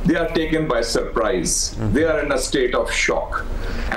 They are taken by surprise. They are in a state of shock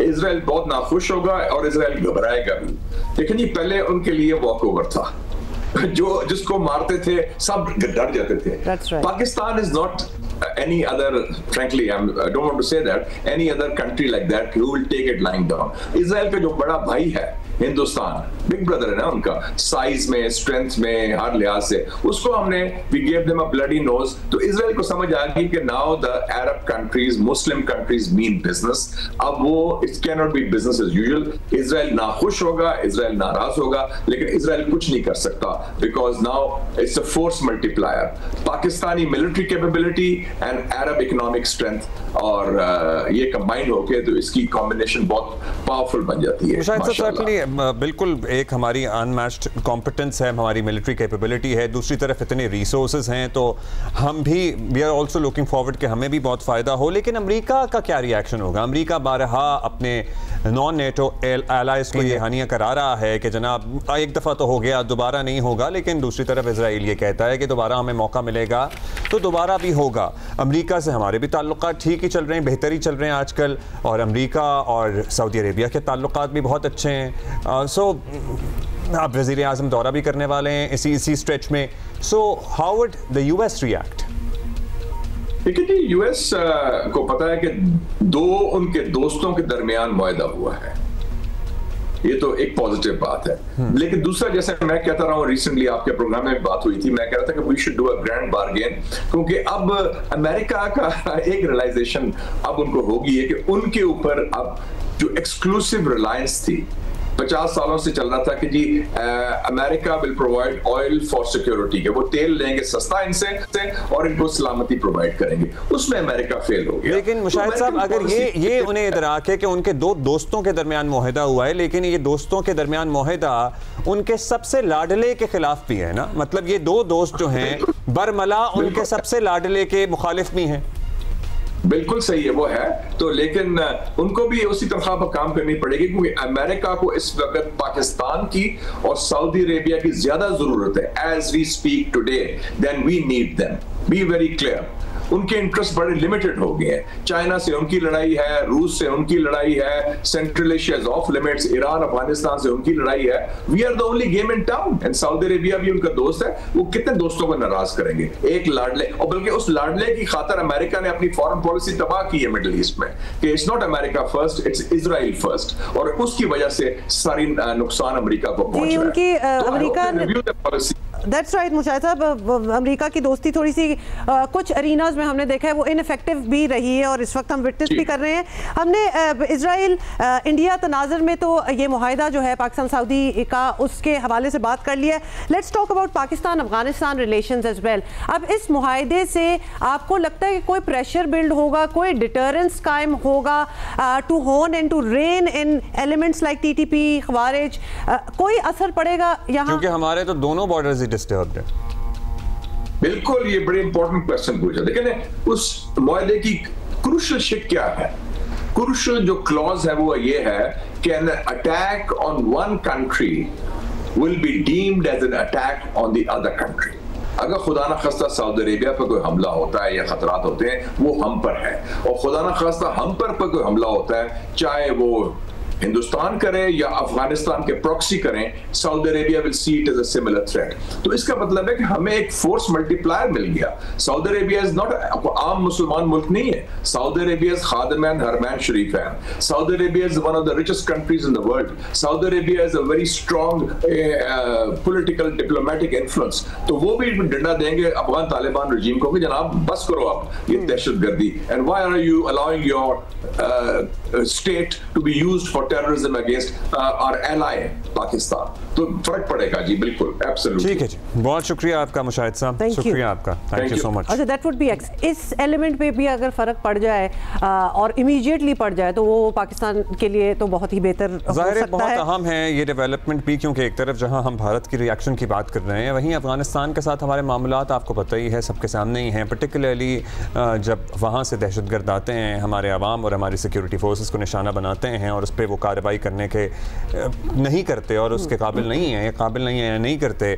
اسرائیل بہت ناخوش ہوگا اور اسرائیل گھبرائے گا بھی. لیکن یہ پہلے ان کے لیے واک اوور تھا. جس کو مارتے تھے سب ڈر جاتے تھے. Pakistan is not any other, frankly, I don't want to say that, any other country like that who will take it lying down. اسرائیل کا جو بڑا بھائی ہے ہندوستان, بگ بردر ہے نا ان کا, سائز میں, اسٹرینتھ میں, ہر لحاظ سے, اس کو ہم نے we gave them a bloody nose. تو اسرائیل کو سمجھ آ گئی کہ now the Arab countries, Muslim countries mean business. اب وہ it cannot be business as usual. اسرائیل ناخوش ہوگا, اسرائیل ناراض ہوگا, لیکن اسرائیل کچھ نہیں کر سکتا because now it's a force multiplier. Pakistani military capability and Arab economic strength اور یہ کمبائن ہو کے تو اس کی کمبینیشن بہت پاورفل بن جاتی ہے. ماشاءاللہ بالکل ایک ہماری ان میچڈ کمپٹنس ہے, ہماری ملٹری کیپیبلٹی ہے, دوسری طرف اتنے ریسورسز ہیں, تو ہم بھی we are also looking forward کہ ہمیں بھی بہت فائدہ ہو. لیکن امریکہ کا کیا ری ایکشن ہوگا؟ امریکہ بارہا اپنے نان نیٹو الائز کو یہ ہانیہ کرا رہا ہے کہ جناب ایک دفعہ تو ہو گیا, دوبارہ نہیں ہوگا. لیکن دوسری طرف اسرائیل یہ کہتا ہے کہ دوبارہ ہمیں موقع ملے گا تو دوبارہ بھی ہوگا. امریکہ سے ہمارے بھی تعلقات ٹھیک ہی چل رہے ہیں, بہتر ہی چل رہے ہیں آج کل, اور امریکہ اور سعودی عربیہ کے تعلقات بھی بہت اچھے ہیں. سو اب وزیر اعظم دورہ بھی کرنے والے ہیں اسی اسٹریچ میں. So how would the U S react? دیکھیے یو ایس کو پتا ہے کہ دو ان کے دوستوں کے درمیان معاہدہ ہوا ہے, یہ تو ایک پازیٹیو بات ہے. لیکن دوسرا, جیسے میں کہتا رہا ہوں, ریسنٹلی آپ کے پروگرام میں بات ہوئی تھی, میں کہہ رہا تھا کہ we should do a grand bargain, کیونکہ اب امریکہ کا ایک ریلائزیشن اب ان کو ہوگی ہے کہ ان کے اوپر اب جو ایکسکلوسیو ریلائنس تھی 50 سالوں سے چل رہا تھا کہ جی امریکہ will provide oil for security, کہ وہ تیل لیں گے سستا ان سے اور ان کو سلامتی پرووائڈ کریں گے, اس میں امریکہ فیل ہو گیا. لیکن مشاہد صاحب, اگر یہ انہیں ادراک ہے کہ ان کے دو دوستوں کے درمیان معاہدہ ہوا ہے, لیکن یہ دوستوں کے درمیان معاہدہ ان کے سب سے لاڈلے کے خلاف بھی ہے نا, مطلب یہ دو دوست جو ہیں برملا ان کے سب سے لاڈلے کے مخالف بھی ہیں. بالکل صحیح ہے, وہ ہے تو, لیکن ان کو بھی اسی طرح پر کام کرنی پڑے گی, کیونکہ امریکہ کو اس وقت پاکستان کی اور سعودی عربیہ کی زیادہ ضرورت ہے. As we speak today then we need them, be very clear. ان کے انٹرسٹ بڑے لمیٹڈ ہو گئے ہیں. چائنا سے ان کی لڑائی ہے, روس سے ان کی لڑائی ہے, Central Asia is off limits, Iran Afghanistan سے ان کی لڑائی ہے. We are the only game in town, and Saudi Arabia بھی ان کا دوست ہے. وہ کتنے دوستوں کو ناراض کریں گے ایک لاڈلے, اور بلکہ اس لاڈلے کی خاطر امریکہ نے اپنی فارن پالیسی تباہ کی ہے مڈل ایسٹ میں, کہ it's not America first, it's Israel first, اور اس کی وجہ سے ساری نقصان امریکہ کو پہنچ رہا ہے. That's right مشاہد صاحب, امریکہ کی دوستی تھوڑی سی کچھ اریناز میں ہم نے دیکھا ہے وہ انفیکٹو بھی رہی ہے, اور اس وقت ہم وٹنس بھی کر رہے ہیں. ہم نے اسرائیل انڈیا تناظر میں تو یہ معاہدہ جو ہے پاکستان سعودی کا, اس کے حوالے سے بات کر لیا ہے. Let's talk about Pakistan Afghanistan relations as well. اب اس معاہدے سے آپ کو لگتا ہے کہ کوئی پریشر بلڈ ہوگا, کوئی ڈیٹرنس قائم ہوگا to hone and to rein in elements like T T P, خوارج, کوئی اثر پڑے گا یہاں؟ کیونکہ ہمارے تو دونوں بارڈرز ڈسٹربڈ ہے. بالکل, یہ بڑی امپورٹنٹ کویسچن پوچھا. لیکن اس معاہدے کی کروشل شک کیا ہے؟ کروشل جو کلوز ہے وہ یہ ہے کہ an attack on one country will be deemed as an attack on the other country. اگر خدا نخواستہ سعودی عربیہ پر کوئی حملہ ہوتا ہے یا خطرات ہوتے ہیں وہ ہم پر ہے, اور خدا نخواستہ ہم پر کوئی حملہ ہوتا ہے, چاہے وہ ہندوستان کرے یا افغانستان کے پروکسی کریں, سعودی Arabia will see it as a similar threat. تو اس کا مطلب ہے کہ ہمیں ایک فورس ملٹی پلائر مل گیا. سعودی عربیہ از ناٹ عام مسلمان ملک نہیں ہے. سعودی عربیہ از خادمین حرمین شریفین. سعودی عربیہ از one of the richest countries in the world. Saudi Arabia is a very strong political diplomatic influence. تو وہ بھی ڈنڈا دیں گے افغان طالبان رجیم کو کہ جناب بس کرو آپ یہ دہشت گردی, and why are you allowing your state to be used for terrorism against our ally Pakistan. تو فرق پڑے گا جی, بالکل ایبسولوٹلی. ٹھیک ہے جی, بہت شکریہ آپ کا مشاہد صاحب, شکریہ آپ کا, تھینک یو سو مچ. اچھا, دیٹ وڈ بی اس ایلیمنٹ پہ بھی اگر فرق پڑ جائے اور امیڈیٹلی پڑ جائے تو وہ پاکستان کے لیے تو بہت ہی بہتر ہو سکتا ہے. ظاہر بہت اہم ہے یہ ڈیولپمنٹ بھی, کیونکہ ایک طرف جہاں ہم بھارت کی ریاکشن کی بات کر رہے ہیں, وہیں افغانستان کے ساتھ ہمارے معاملات آپ کو پتہ ہی ہے, سب کے سامنے ہی ہیں. پرٹیکولرلی جب وہاں سے دہشت گرد آتے ہیں, ہمارے عوام اور ہماری سیکیورٹی فورسز کو نشانہ بناتے ہیں اور اس پہ وہ کارروائی کرنے کے نہیں کرتے اور اس کے قابل نہیں ہیں, یا قابل نہیں ہیں یا نہیں کرتے,